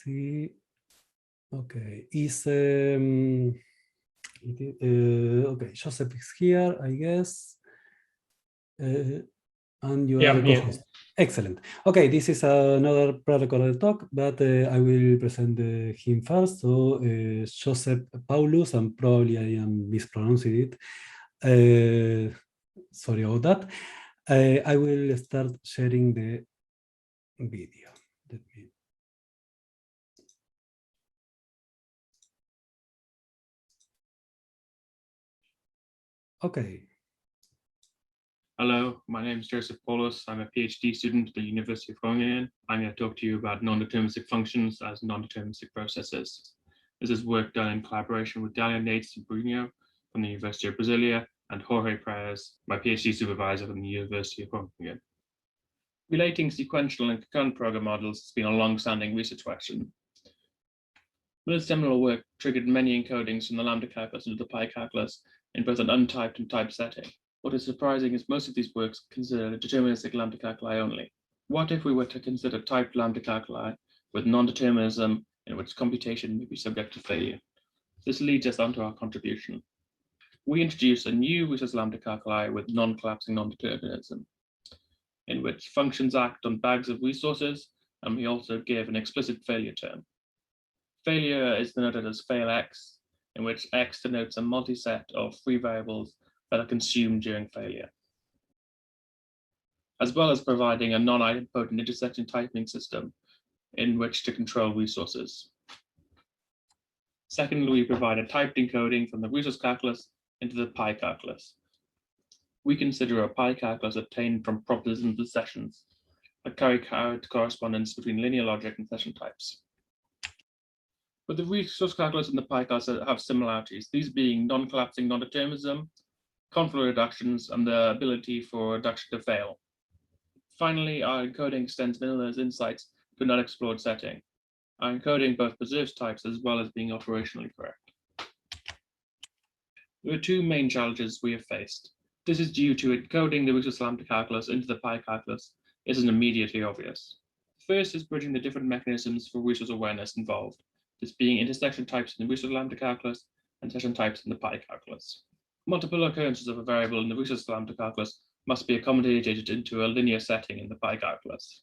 see. Okay, okay, Joseph is here, I guess. And you are the co-host. Excellent. Okay, this is another pre-recorded talk, but I will present him first. So Joseph Paulus, and probably I am mispronouncing it. Sorry about that. I will start sharing the video. Let me. Okay. Hello, my name is Joseph Paulus. I'm a PhD student at the University of Groningen. I'm going to talk to you about non-deterministic functions as non-deterministic processes. This is work done in collaboration with Dalia Nates and Bruno from the University of Brasilia and Jorge Perez, my PhD supervisor from the University of Groningen. Relating sequential and concurrent program models has been a long-standing research question. Miller's seminal work triggered many encodings from the lambda-calculus into the pi-calculus in both an untyped and typed setting. What is surprising is most of these works consider deterministic lambda-calculi only. What if we were to consider typed lambda-calculi with non-determinism in which computation may be subject to failure? This leads us onto our contribution. We introduce a new resource lambda-calculi with non-collapsing non-determinism, in which functions act on bags of resources, and we also give an explicit failure term. Failure is denoted as fail x, in which x denotes a multiset of free variables that are consumed during failure, as well as providing a non-idempotent intersection typing system in which to control resources. Secondly, we provide a typed encoding from the resource calculus into the pi calculus. We consider a pi calculus obtained from propositions of sessions that carry out correspondence between linear logic and session types. But the resource calculus and the pi calculus have similarities, these being non-collapsing non-determinism, confluent reductions, and the ability for reduction to fail. Finally, our encoding extends Miller's insights to an unexplored setting. Our encoding both preserves types as well as being operationally correct. There are two main challenges we have faced. This is due to encoding the resource lambda calculus into the pi calculus isn't immediately obvious. First is bridging the different mechanisms for resource awareness involved, this being intersection types in the resource lambda calculus and session types in the pi calculus. Multiple occurrences of a variable in the resource lambda calculus must be accommodated into a linear setting in the pi calculus.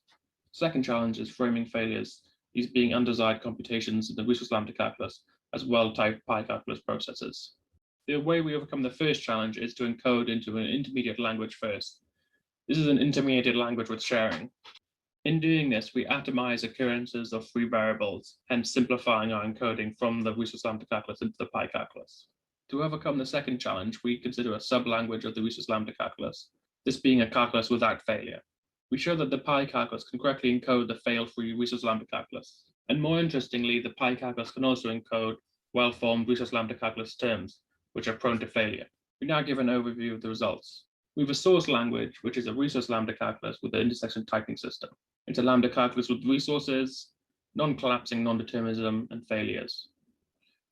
Second challenge is framing failures, these being undesired computations in the resource lambda calculus as well-typed pi calculus processes. The way we overcome the first challenge is to encode into an intermediate language first. This is an intermediate language with sharing. In doing this, we atomize occurrences of free variables, hence simplifying our encoding from the resource lambda calculus into the pi calculus. To overcome the second challenge, we consider a sub-language of the resource lambda calculus, this being a calculus without failure. We show that the pi calculus can correctly encode the fail-free resource lambda calculus. And more interestingly, the pi calculus can also encode well-formed resource lambda calculus terms, which are prone to failure. We now give an overview of the results. We have a source language, which is a resource lambda calculus with an intersection typing system. It's a lambda calculus with resources, non-collapsing non-determinism, and failures.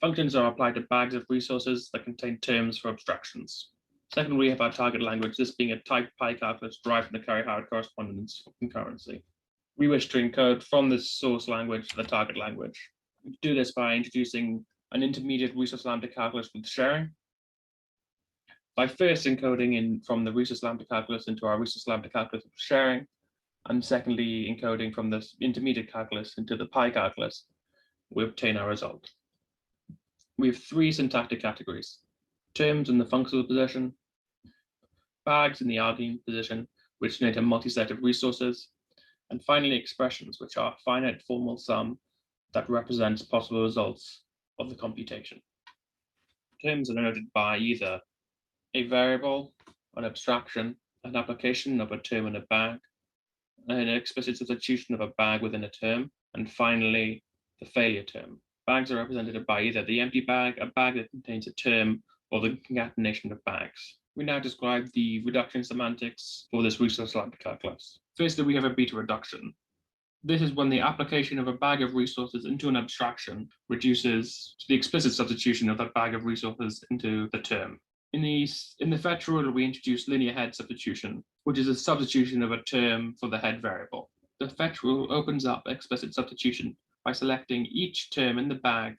Functions are applied to bags of resources that contain terms for abstractions. Second, we have our target language, this being a typed pi calculus derived from the carry-out correspondence for concurrency. We wish to encode from this source language to the target language. We do this by introducing an intermediate resource lambda calculus with sharing, by first encoding in from the resource lambda calculus into our resource lambda calculus with sharing, and secondly, encoding from this intermediate calculus into the pi calculus, we obtain our result. We have three syntactic categories: terms in the functional position, bags in the argument position, which denote a multi-set of resources, and finally expressions, which are a finite formal sum that represents possible results of the computation. Terms are denoted by either a variable, an abstraction, an application of a term in a bag, an explicit substitution of a bag within a term, and finally, the failure term. Bags are represented by either the empty bag, a bag that contains a term, or the concatenation of bags. We now describe the reduction semantics for this resource lambda calculus. Firstly, we have a beta reduction. This is when the application of a bag of resources into an abstraction reduces to the explicit substitution of that bag of resources into the term. In the fetch rule, we introduce linear head substitution, which is a substitution of a term for the head variable. The fetch rule opens up explicit substitution by selecting each term in the bag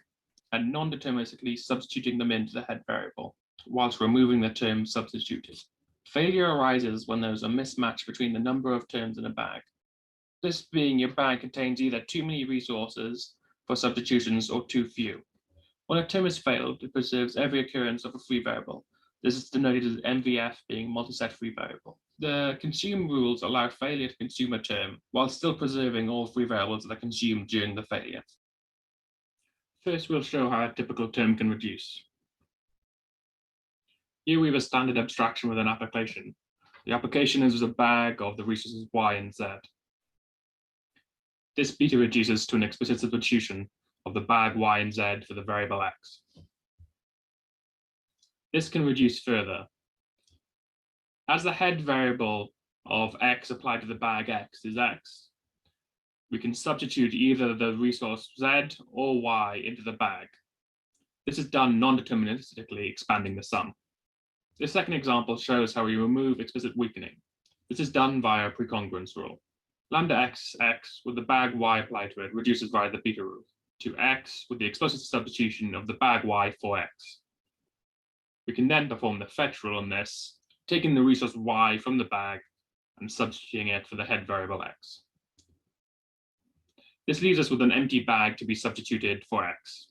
and non-deterministically substituting them into the head variable, whilst removing the term substituted. Failure arises when there is a mismatch between the number of terms in a bag. This being your bag contains either too many resources for substitutions or too few. When a term is failed, it preserves every occurrence of a free variable. This is denoted as MVF being multi-set free variable. The consume rules allow failure to consume a term while still preserving all free variables that are consumed during the failure. First, we'll show how a typical term can reduce. Here we have a standard abstraction with an application. The application is a bag of the resources Y and Z. This beta reduces to an explicit substitution of the bag Y and Z for the variable X. This can reduce further. As the head variable of X applied to the bag X is X, we can substitute either the resource Z or Y into the bag. This is done non-deterministically, expanding the sum. The second example shows how we remove explicit weakening. This is done via a precongruence rule. Lambda x with the bag Y applied to it reduces via the beta rule to X with the explicit substitution of the bag Y for X. We can then perform the fetch rule on this, taking the resource Y from the bag and substituting it for the head variable X. This leaves us with an empty bag to be substituted for X.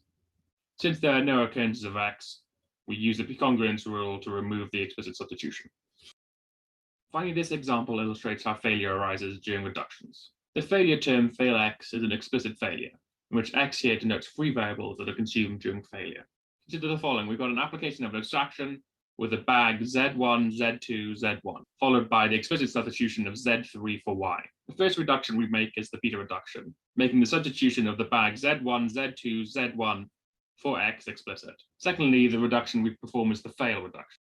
Since there are no occurrences of X, we use the precongruence rule to remove the explicit substitution. Finally, this example illustrates how failure arises during reductions. The failure term fail X is an explicit failure, in which X here denotes free variables that are consumed during failure. Consider the following. We've got an application of an abstraction with a bag Z1, Z2, Z1, followed by the explicit substitution of Z3 for Y. The first reduction we make is the beta reduction, making the substitution of the bag Z1, Z2, Z1 for X explicit. Secondly, the reduction we perform is the fail reduction.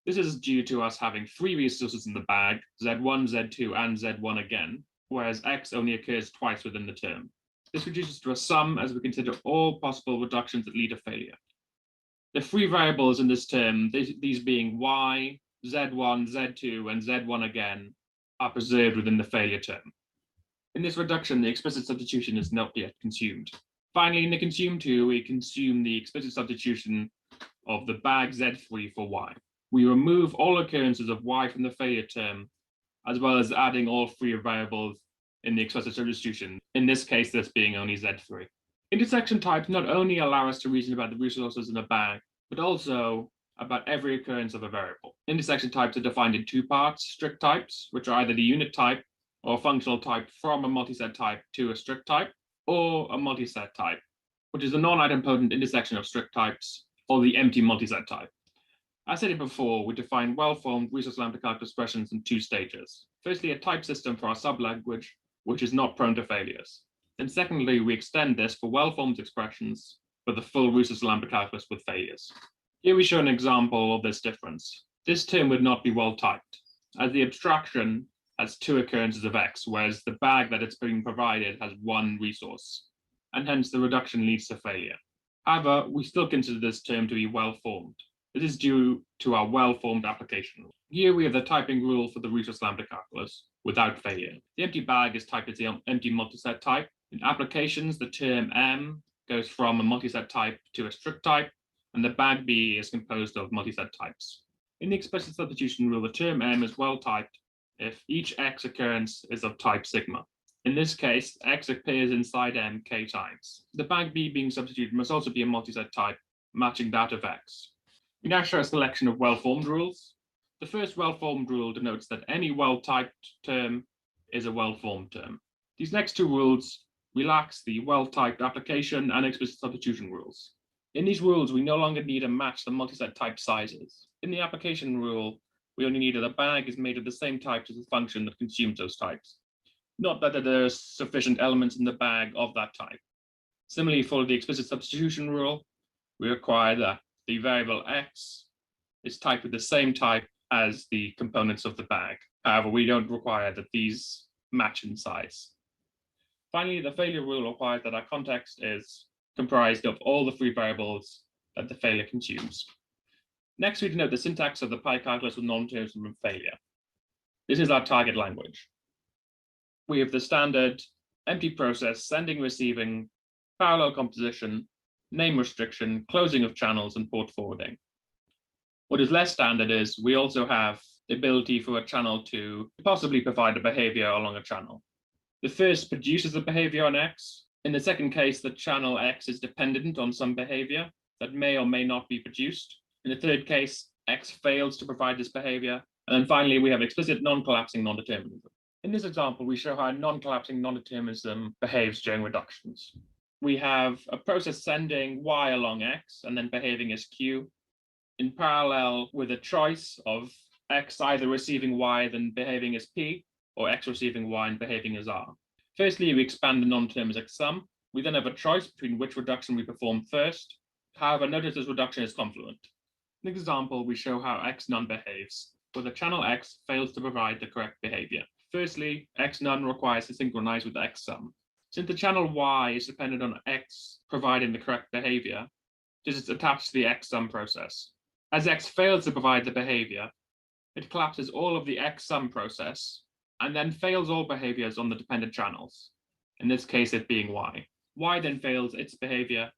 This is due to us having three resources in the bag, Z1, Z2, and Z1 again, whereas X only occurs twice within the term. This reduces to a sum as we consider all possible reductions that lead to failure. The free variables in this term, these being Y, Z1, Z2, and Z1 again, are preserved within the failure term. In this reduction, the explicit substitution is not yet consumed. Finally, in the consume two, we consume the explicit substitution of the bag Z3 for Y. We remove all occurrences of Y from the failure term, as well as adding all free variables in the explicit substitution, in this case, this being only Z3. Intersection types not only allow us to reason about the resources in a bag, but also about every occurrence of a variable. Intersection types are defined in two parts: strict types, which are either the unit type or functional type from a multiset type to a strict type, or a multiset type, which is a non-idempotent intersection of strict types, or the empty multiset type. As stated before, we define well-formed resource lambda-calculus expressions in two stages. Firstly, a type system for our sublanguage, which is not prone to failures. Then secondly, we extend this for well-formed expressions for the full resource lambda-calculus with failures. Here we show an example of this difference. This term would not be well-typed, as the abstraction has two occurrences of X, whereas the bag that it's being provided has one resource, and hence the reduction leads to failure. However, we still consider this term to be well-formed. This is due to our well-formed application rule. Here we have the typing rule for the resource lambda-calculus without failure. The empty bag is typed as the empty multiset type. In applications, the term M goes from a multiset type to a strict type, and the bag B is composed of multiset types. In the explicit substitution rule, the term M is well-typed if each X occurrence is of type sigma. In this case, X appears inside M k times. The bag B being substituted must also be a multiset type, matching that of X. We now show a selection of well-formed rules. The first well-formed rule denotes that any well-typed term is a well-formed term. These next two rules relax the well-typed application and explicit substitution rules. In these rules, we no longer need to match the multiset type sizes. In the application rule, we only need that the bag is made of the same types as the function that consumes those types, not that there are sufficient elements in the bag of that type. Similarly, for the explicit substitution rule, we require that the variable X is typed with the same type as the components of the bag. However, we don't require that these match in size. Finally, the failure rule requires that our context is comprised of all the free variables that the failure consumes. Next, we denote the syntax of the pi calculus with non-determinism and failure. This is our target language. We have the standard empty process, sending, receiving, parallel composition, name restriction, closing of channels, and port forwarding. What is less standard is we also have the ability for a channel to possibly provide a behavior along a channel. The first produces the behavior on X. In the second case, the channel X is dependent on some behavior that may or may not be produced. In the third case, X fails to provide this behavior. And then finally, we have explicit non-collapsing non-determinism. In this example, we show how non-collapsing non-determinism behaves during reductions. We have a process sending Y along X and then behaving as Q in parallel with a choice of X either receiving Y then behaving as P, or X receiving Y and behaving as R. Firstly, we expand the non-deterministic sum. We then have a choice between which reduction we perform first. However, notice this reduction is confluent. In this example, we show how X none behaves, where the channel X fails to provide the correct behavior. Firstly, X none requires to synchronize with X sum. Since the channel Y is dependent on X providing the correct behavior, this is attached to the X sum process. As X fails to provide the behavior, it collapses all of the X sum process and then fails all behaviors on the dependent channels, in this case it being Y. Y then fails its behavior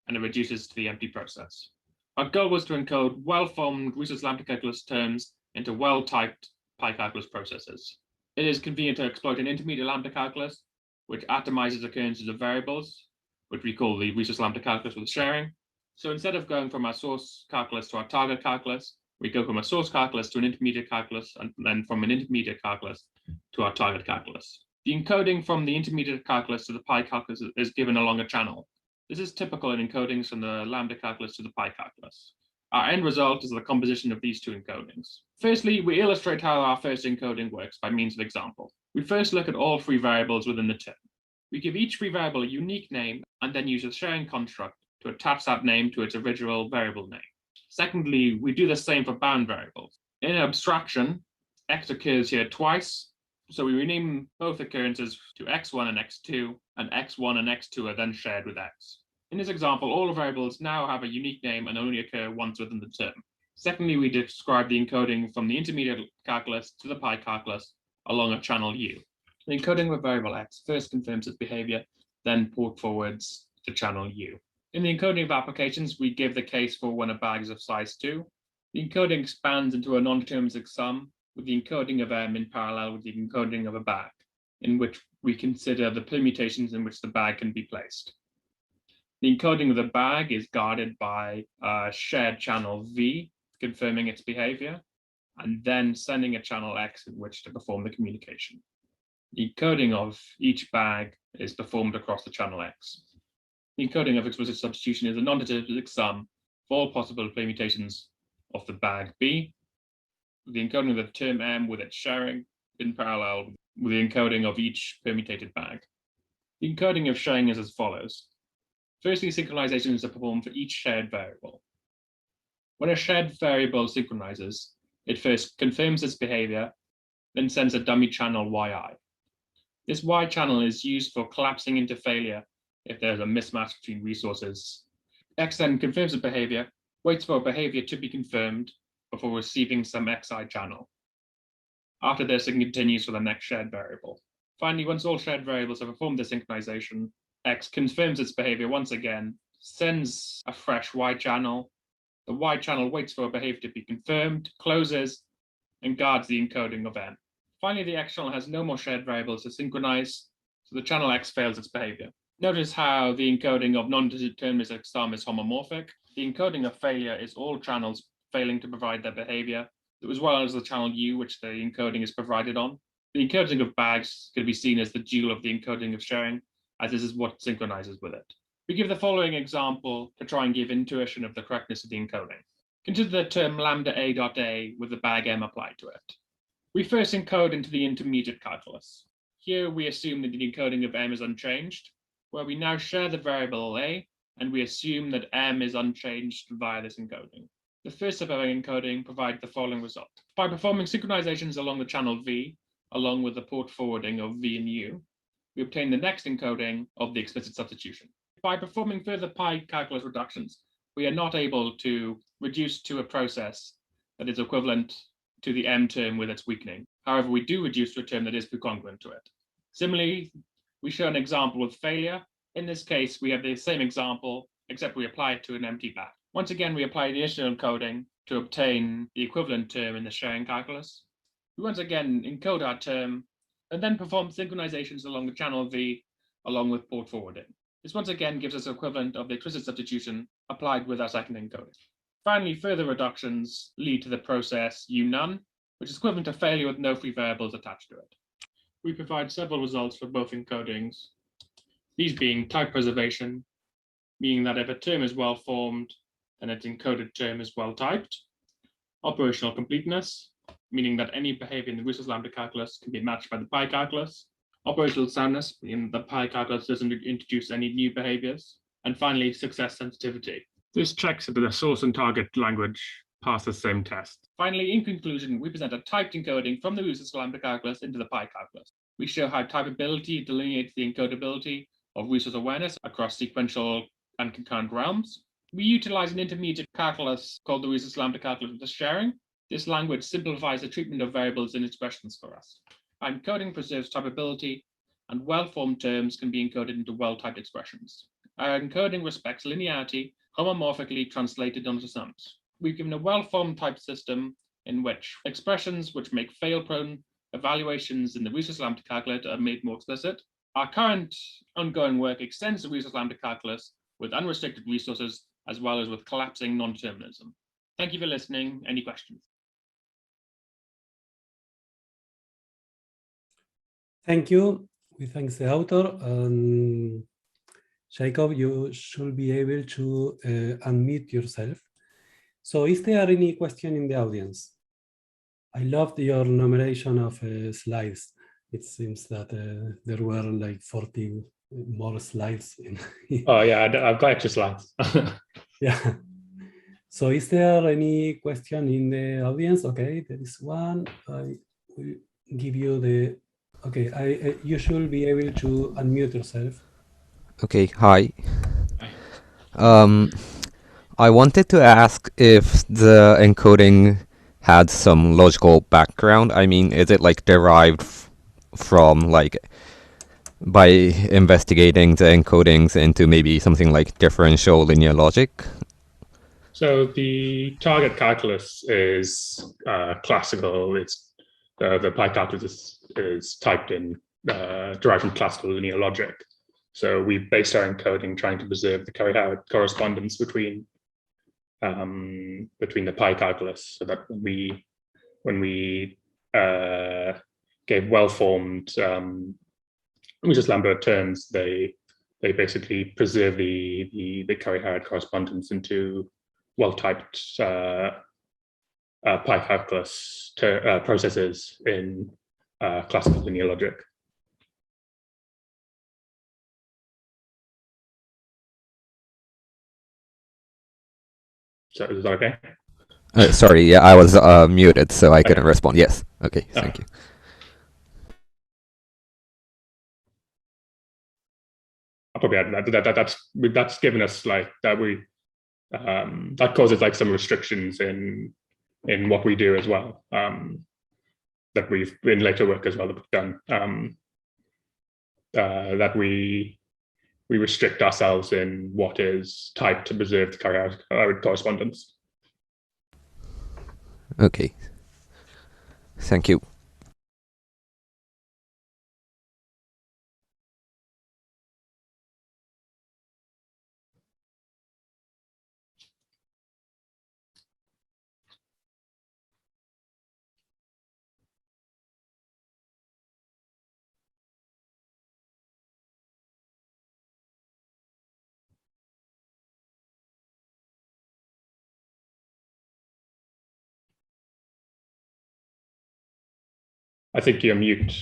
and it reduces to the empty process. Our goal was to encode well-formed Rhesus lambda-calculus terms into well-typed pi-calculus processes. It is convenient to exploit an intermediate lambda-calculus, which atomizes occurrences of variables, which we call the Rhesus lambda-calculus with sharing. So instead of going from our source calculus to our target calculus, we go from a source calculus to an intermediate calculus, and then from an intermediate calculus to our target calculus. The encoding from the intermediate calculus to the pi calculus is given along a channel. This is typical in encodings from the lambda calculus to the pi calculus. Our end result is the composition of these two encodings. Firstly, we illustrate how our first encoding works by means of example. We first look at all free variables within the term. We give each free variable a unique name and then use a sharing construct to attach that name to its original variable name. Secondly, we do the same for bound variables. In abstraction, X occurs here twice, so we rename both occurrences to x1 and x2, and x1 and x2 are then shared with X. In this example, all the variables now have a unique name and only occur once within the term. Secondly, we describe the encoding from the intermediate calculus to the pi calculus along a channel U. The encoding of a variable X first confirms its behavior, then port forwards to channel U. In the encoding of applications, we give the case for when a bag is of size 2. The encoding expands into a non-deterministic sum with the encoding of M in parallel with the encoding of a bag, in which we consider the permutations in which the bag can be placed. The encoding of the bag is guarded by a shared channel V, confirming its behavior, and then sending a channel X in which to perform the communication. The encoding of each bag is performed across the channel X. The encoding of explicit substitution is a non-deterministic sum of all possible permutations of the bag B, the encoding of the term M with its sharing in parallel with the encoding of each permutated bag. The encoding of sharing is as follows. Firstly, synchronizations are performed for each shared variable. When a shared variable synchronizes, it first confirms its behavior, then sends a dummy channel YI. This Y channel is used for collapsing into failure if there's a mismatch between resources. X then confirms the behavior, waits for a behavior to be confirmed before receiving some XI channel. After this, it continues for the next shared variable. Finally, once all shared variables have performed the synchronization, X confirms its behavior once again, sends a fresh Y channel. The Y channel waits for a behavior to be confirmed, closes, and guards the encoding of M. Finally, the X channel has no more shared variables to synchronize, so the channel X fails its behavior. Notice how the encoding of non-deterministic sum is homomorphic. The encoding of failure is all channels failing to provide their behavior, as well as the channel U, which the encoding is provided on. The encoding of bags can be seen as the dual of the encoding of sharing, as this is what synchronizes with it. We give the following example to try and give intuition of the correctness of the encoding. Consider the term lambda a.a with the bag M applied to it. We first encode into the intermediate calculus. Here we assume that the encoding of M is unchanged, where we now share the variable A, and we assume that M is unchanged via this encoding. The first step of our encoding provides the following result. By performing synchronizations along the channel V, along with the port forwarding of V and U, we obtain the next encoding of the explicit substitution. By performing further pi calculus reductions, we are not able to reduce to a process that is equivalent to the M term with its weakening. However, we do reduce to a term that is congruent to it. Similarly, we show an example with failure. In this case, we have the same example, except we apply it to an empty vat. Once again, we apply the additional encoding to obtain the equivalent term in the sharing calculus. We once again encode our term and then perform synchronizations along the channel V along with port forwarding. This once again gives us the equivalent of the explicit substitution applied with our second encoding. Finally, further reductions lead to the process U-none, which is equivalent to failure with no free variables attached to it. We provide several results for both encodings, these being type preservation, meaning that if a term is well formed, then its encoded term is well typed. Operational completeness, meaning that any behavior in the Wiesel's lambda calculus can be matched by the pi calculus. Operational soundness, meaning the pi calculus doesn't introduce any new behaviors. And finally, success sensitivity. This checks that the source and target language pass the same test. Finally, in conclusion, we present a typed encoding from the Wiesel's lambda calculus into the pi calculus. We show how typability delineates the encodability of Wiesel's awareness across sequential and concurrent realms. We utilize an intermediate calculus called the Wiesel's lambda calculus with the sharing. This language simplifies the treatment of variables in expressions for us. Our encoding preserves typability, and well-formed terms can be encoded into well-typed expressions. Our encoding respects linearity, homomorphically translated onto sums. We've given a well-formed type system in which expressions which make fail-prone evaluations in the Wiesel's lambda calculus are made more explicit. Our current ongoing work extends the Wiesel's lambda calculus with unrestricted resources as well as with collapsing non-determinism. Thank you for listening. Any questions? Thank you. We thank the author. Jacob, you should be able to unmute yourself. So is there any question in the audience? I loved your enumeration of slides. It seems that there were like 40 more slides. Oh yeah, I've got extra slides. Yeah. So is there any question in the audience? Okay, there is one. I will give you the, okay, you should be able to unmute yourself. Okay, hi. I wanted to ask if the encoding had some logical background. I mean, is it like derived from like by investigating the encodings into maybe something like differential linear logic? So the target calculus is classical. It's the pi calculus is typed in, derived from classical linear logic. So we based our encoding trying to preserve the Curry-Howard correspondence between the pi calculus, so that when we gave well-formed Wiesel's lambda terms, they basically preserve the Curry-Howard correspondence into well-typed pi calculus processes in classical linear logic. So is that okay? Sorry, yeah, I was muted, so I couldn't respond. Yes, okay, thank you. I'll probably add that's given us like that that causes like some restrictions in what we do as well, that we've in later work as well that we've done, that we restrict ourselves in what is typed to preserve the Curry-Howard correspondence. Okay, thank you. I think you're mute.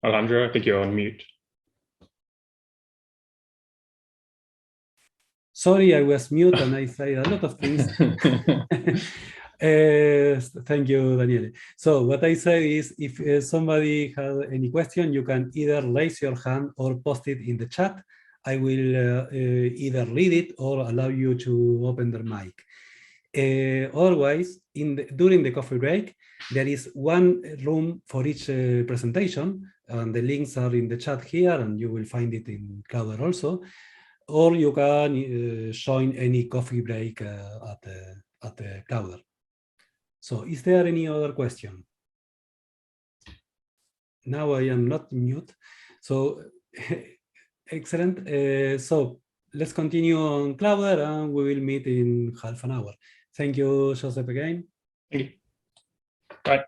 Alejandro, I think you're on mute. Sorry, I was mute and I said a lot of things. Thank you, Daniele. So what I say is, if somebody has any question, you can either raise your hand or post it in the chat, I will either read it or allow you to open the mic. Otherwise, during the coffee break, there is one room for each presentation, and the links are in the chat here, and you will find it in Clouder also. Or you can join any coffee break at Clouder. So, is there any other question? Now I am not mute. So, excellent. So, let's continue on Clouder, and we will meet in half an hour. Thank you, Joseph, again. Thank you. Bye.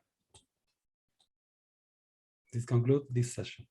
This concludes this session.